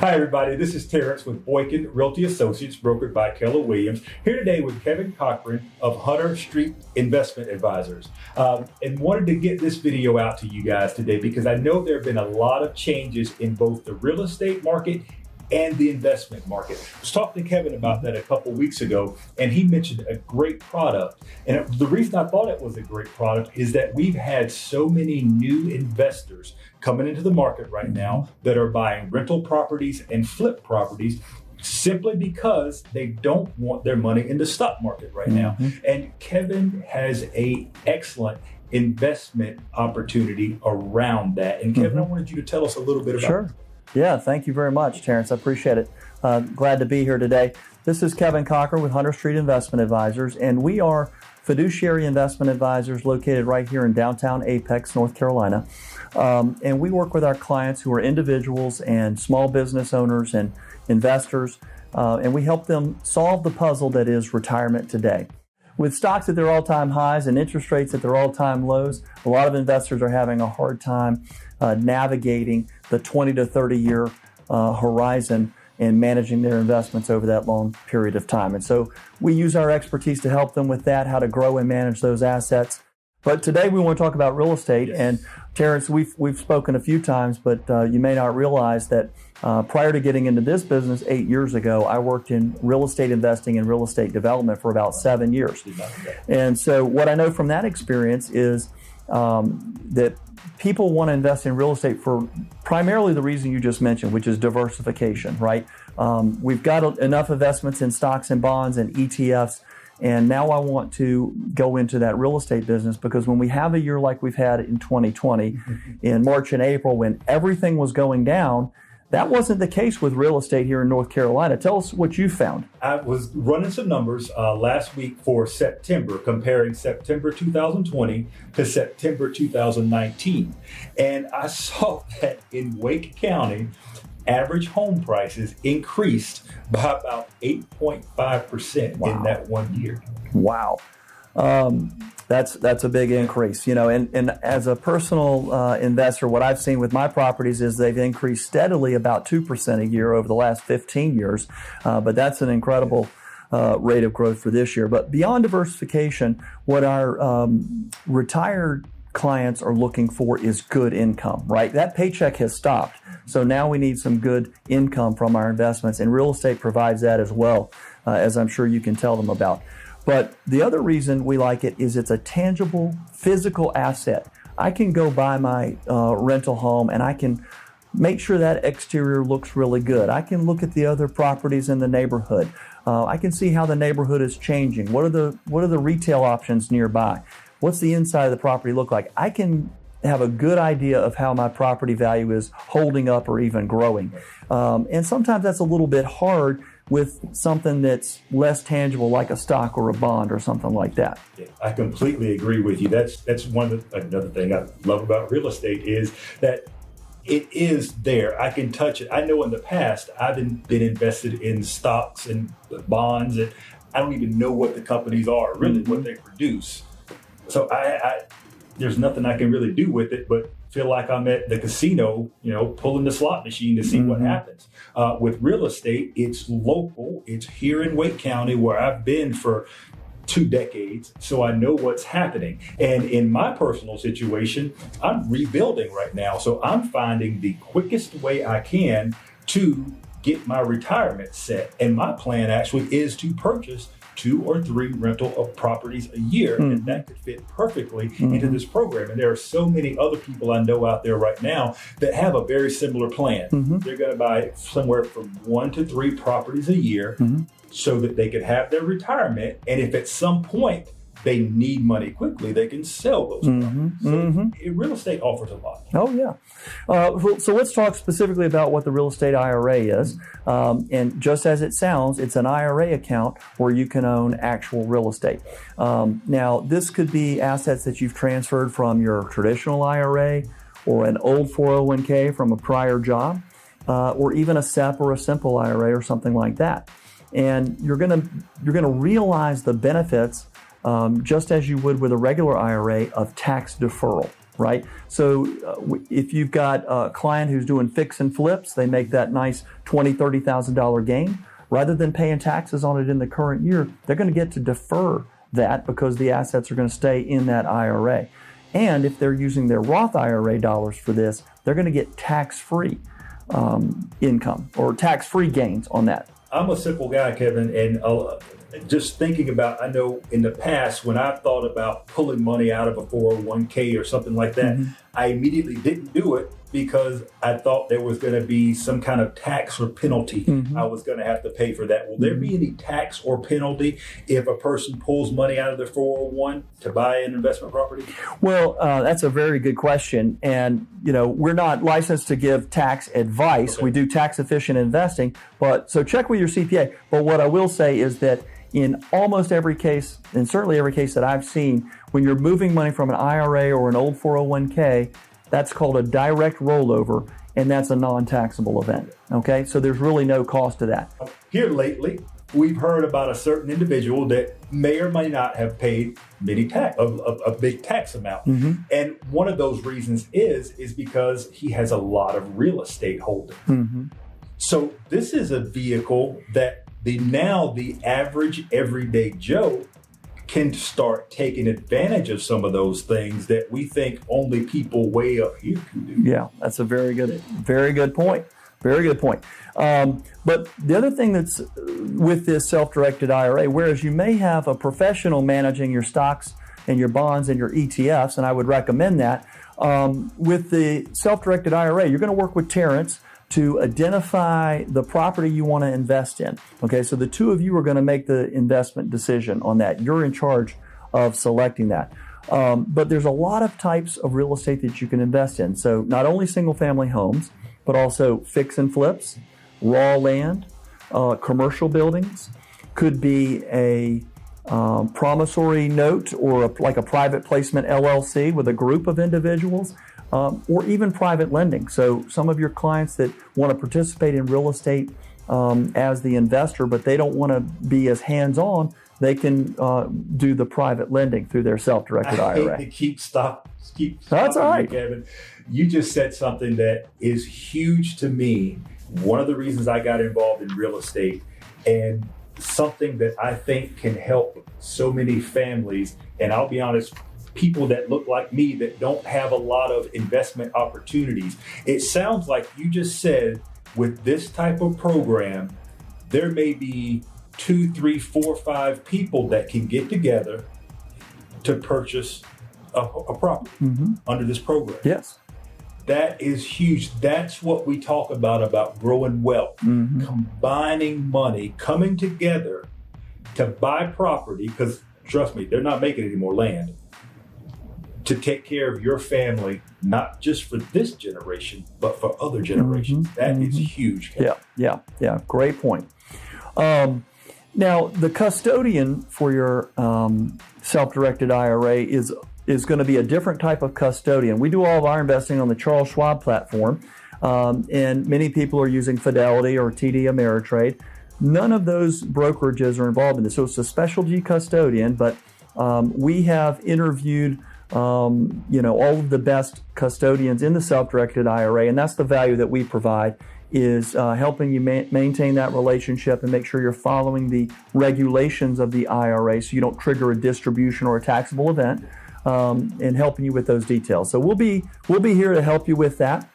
Hi, everybody. This is Terrence with Boykin Realty Associates, brokered by Keller Williams. Here today with Kevin Cochran of Hunter Street Investment Advisors. And wanted to get this video out to you guys today because I know there have been a lot of changes in both the real estate market and the investment market. I was talking to Kevin about that a couple weeks ago, and he mentioned a great product. And the reason I thought it was a great product is that we've had so many new investors coming into the market right now that are buying rental properties and flip properties simply because they don't want their money in the stock market right now. And Kevin has an excellent investment opportunity around that. And Kevin, I wanted you to tell us a little bit about it. Yeah, thank you very much, Terrence. I appreciate it. Glad to be here today. This is Kevin Cochran with Hunter Street Investment Advisors, and we are fiduciary investment advisors located right here in downtown Apex, North Carolina. And we work with our clients who are individuals and small business owners and investors, and we help them solve the puzzle that is retirement today. With stocks at their all-time highs and interest rates at their all-time lows, a lot of investors are having a hard time navigating the 20 to 30 year horizon and managing their investments over that long period of time. And so we use our expertise to help them with that, how to grow and manage those assets. But today we want to talk about real estate. Yes. And Terrence, we've spoken a few times, but you may not realize that prior to getting into this business 8 years ago, I worked in real estate investing and real estate development for about 7 years. And so what I know from that experience is that people want to invest in real estate for primarily the reason you just mentioned, which is diversification, right? We've got enough investments in stocks and bonds and ETFs, and now I want to go into that real estate business because when we have a year like we've had in 2020, in March and April, when everything was going down, that wasn't the case with real estate here in North Carolina. Tell us what you found. I was running some numbers last week for September, comparing September 2020 to September 2019. And I saw that in Wake County, average home prices increased by about 8.5% in that 1 year. Wow. That's a big increase, you know, and as a personal investor, what I've seen with my properties is they've increased steadily about 2% a year over the last 15 years. But that's an incredible rate of growth for this year. But beyond diversification, what our retired clients are looking for is good income, right? That paycheck has stopped. So now we need some good income from our investments, and real estate provides that as well, as I'm sure you can tell them about. But the other reason we like it is it's a tangible, physical asset. I can go buy my rental home and I can make sure that exterior looks really good. I can look at the other properties in the neighborhood. I can see how the neighborhood is changing. What are the retail options nearby? What's the inside of the property look like? I can have a good idea of how my property value is holding up or even growing. And sometimes that's a little bit hard with something that's less tangible, like a stock or a bond or something like that. Yeah, I completely agree with you. That's another thing I love about real estate is that it is there. I can touch it. I know in the past I've been invested in stocks and bonds, and I don't even know what the companies are, really what they produce. So I there's nothing I can really do with it, but feel like I'm at the casino, pulling the slot machine to see what happens. With real estate, it's local. It's here in Wake County where I've been for 2 decades, so I know what's happening. And in my personal situation, I'm rebuilding right now. So I'm finding the quickest way I can to get my retirement set. And my plan actually is to purchase 2 or 3 rental of properties a year, and that could fit perfectly into this program. And there are so many other people I know out there right now that have a very similar plan. They're going to buy somewhere from 1 to 3 properties a year so that they can have their retirement. And if at some point they need money quickly, they can sell those properties. So real estate offers a lot. Oh, yeah. So let's talk specifically about what the real estate IRA is. And just as it sounds, it's an IRA account where you can own actual real estate. Now, this could be assets that you've transferred from your traditional IRA or an old 401k from a prior job, or even a SEP or a simple IRA or something like that. And you're going to realize the benefits just as you would with a regular IRA, of tax deferral, right? So if you've got a client who's doing fix and flips, they make that nice $20,000, $30,000 gain. Rather than paying taxes on it in the current year, they're going to get to defer that because the assets are going to stay in that IRA. And if they're using their Roth IRA dollars for this, they're going to get tax-free income or tax-free gains on that. I'm a simple guy, Kevin, and just thinking about, I know in the past when I've thought about pulling money out of a 401k or something like that, I immediately didn't do it because I thought there was going to be some kind of tax or penalty I was going to have to pay for that. Will there be any tax or penalty if a person pulls money out of their 401 to buy an investment property? Well, that's a very good question. And, we're not licensed to give tax advice. Okay. We do tax efficient investing. So check with your CPA. But what I will say is that in almost every case, and certainly every case that I've seen, when you're moving money from an IRA or an old 401k, that's called a direct rollover, and that's a non-taxable event. Okay, so there's really no cost to that. Here lately, we've heard about a certain individual that may or may not have paid a big tax amount. And one of those reasons is because he has a lot of real estate holdings. So this is a vehicle that the average everyday Joe can start taking advantage of some of those things that we think only people way up here can do. Yeah, that's a very good point. Very good point. But the other thing that's with this self-directed IRA, whereas you may have a professional managing your stocks and your bonds and your ETFs, and I would recommend that, with the self-directed IRA, you're going to work with Terrence to identify the property you want to invest in. Okay, so the two of you are going to make the investment decision on that. You're in charge of selecting that. But there's a lot of types of real estate that you can invest in. So not only single family homes, but also fix and flips, raw land, commercial buildings, could be a promissory note or like a private placement LLC with a group of individuals. Or even private lending. So some of your clients that want to participate in real estate as the investor, but they don't want to be as hands-on, they can do the private lending through their self-directed IRA. I hate to keep stopping That's all right, Kevin. You just said something that is huge to me. One of the reasons I got involved in real estate, and something that I think can help so many families, and I'll be honest, people that look like me that don't have a lot of investment opportunities. It sounds like you just said with this type of program, there may be 2, 3, 4, 5 people that can get together to purchase a property under this program. Yes. That is huge. That's what we talk about growing wealth, combining money, coming together to buy property, because trust me, they're not making any more land, to take care of your family, not just for this generation, but for other generations. That is huge. Yeah. Great point. Now, the custodian for your self-directed IRA is going to be a different type of custodian. We do all of our investing on the Charles Schwab platform, and many people are using Fidelity or TD Ameritrade. None of those brokerages are involved in this. So it's a specialty custodian, but we have interviewed all of the best custodians in the self-directed IRA, and that's the value that we provide, is helping you maintain that relationship and make sure you're following the regulations of the IRA so you don't trigger a distribution or a taxable event, and helping you with those details. So we'll be here to help you with that.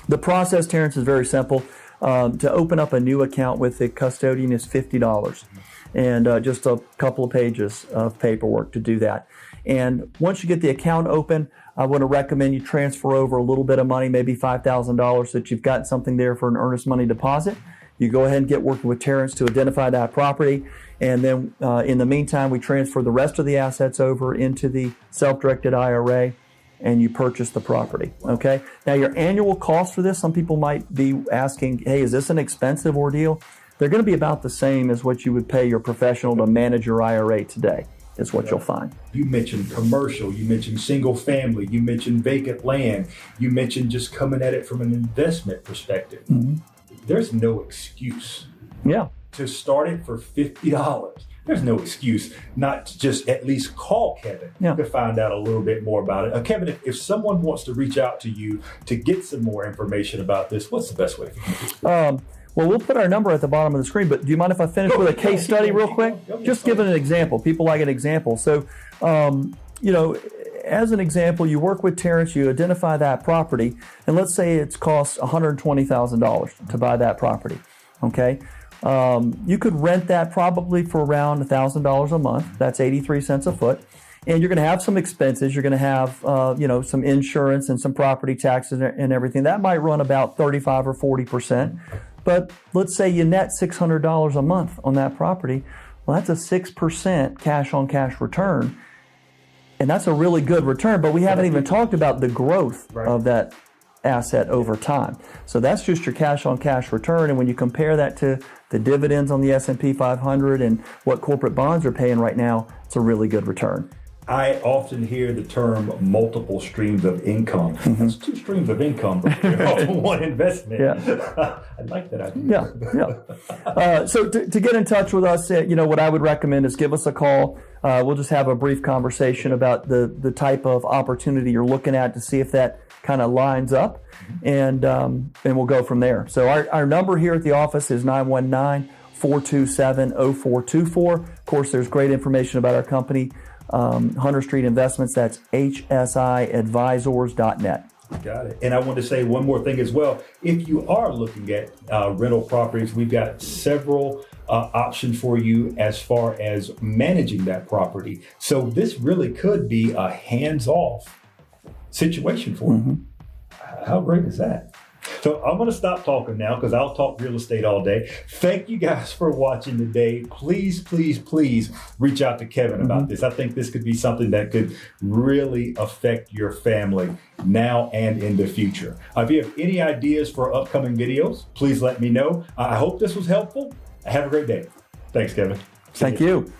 The process, Terrence, is very simple. To open up a new account with the custodian is $50, and just a couple of pages of paperwork to do that. And once you get the account open, I want to recommend you transfer over a little bit of money, maybe $5,000, so that you've got something there for an earnest money deposit. You go ahead and get working with Terrence to identify that property. And then in the meantime, we transfer the rest of the assets over into the self-directed IRA, and you purchase the property. Okay. Now, your annual cost for this, some people might be asking, hey, is this an expensive ordeal? They're going to be about the same as what you would pay your professional to manage your IRA today, is what you'll find. You mentioned commercial, you mentioned single family, you mentioned vacant land, you mentioned just coming at it from an investment perspective. There's no excuse to start it for $50. there's no excuse not to just at least call Kevin Yeah. to find out a little bit more about it. Kevin, if someone wants to reach out to you to get some more information about this, what's the best way for you to do? Well, we'll put our number at the bottom of the screen, but do you mind if I finish with a case study real quick? Just giving an example. People like an example. So, as an example, you work with Terrence, you identify that property, and let's say it's cost $120,000 to buy that property, okay? You could rent that probably for around $1,000 a month. That's 83 cents a foot. And you're going to have some expenses. You're going to have, some insurance and some property taxes and everything. That might run about 35 or 40%. But let's say you net $600 a month on that property. Well, that's a 6% cash on cash return. And that's a really good return, but we haven't even talked about the growth of that asset over time. So that's just your cash on cash return. And when you compare that to the dividends on the S&P 500 and what corporate bonds are paying right now, it's a really good return. I often hear the term multiple streams of income. That's two streams of income, but one investment. Yeah. I like that idea. Yeah. So to get in touch with us, what I would recommend is give us a call. We'll just have a brief conversation about the type of opportunity you're looking at to see if that kind of lines up, and we'll go from there. So our number here at the office is 919-427-0424. Of course, there's great information about our company, Hunter Street Investments. That's hsiadvisors.net. Got it. And I want to say one more thing as well. If you are looking at rental properties, we've got several options for you as far as managing that property. So this really could be a hands-off situation for you. How great is that? So I'm going to stop talking now because I'll talk real estate all day. Thank you guys for watching today. Please, please, please reach out to Kevin about this. I think this could be something that could really affect your family now and in the future. If you have any ideas for upcoming videos, please let me know. I hope this was helpful. Have a great day. Thanks, Kevin. Thank you.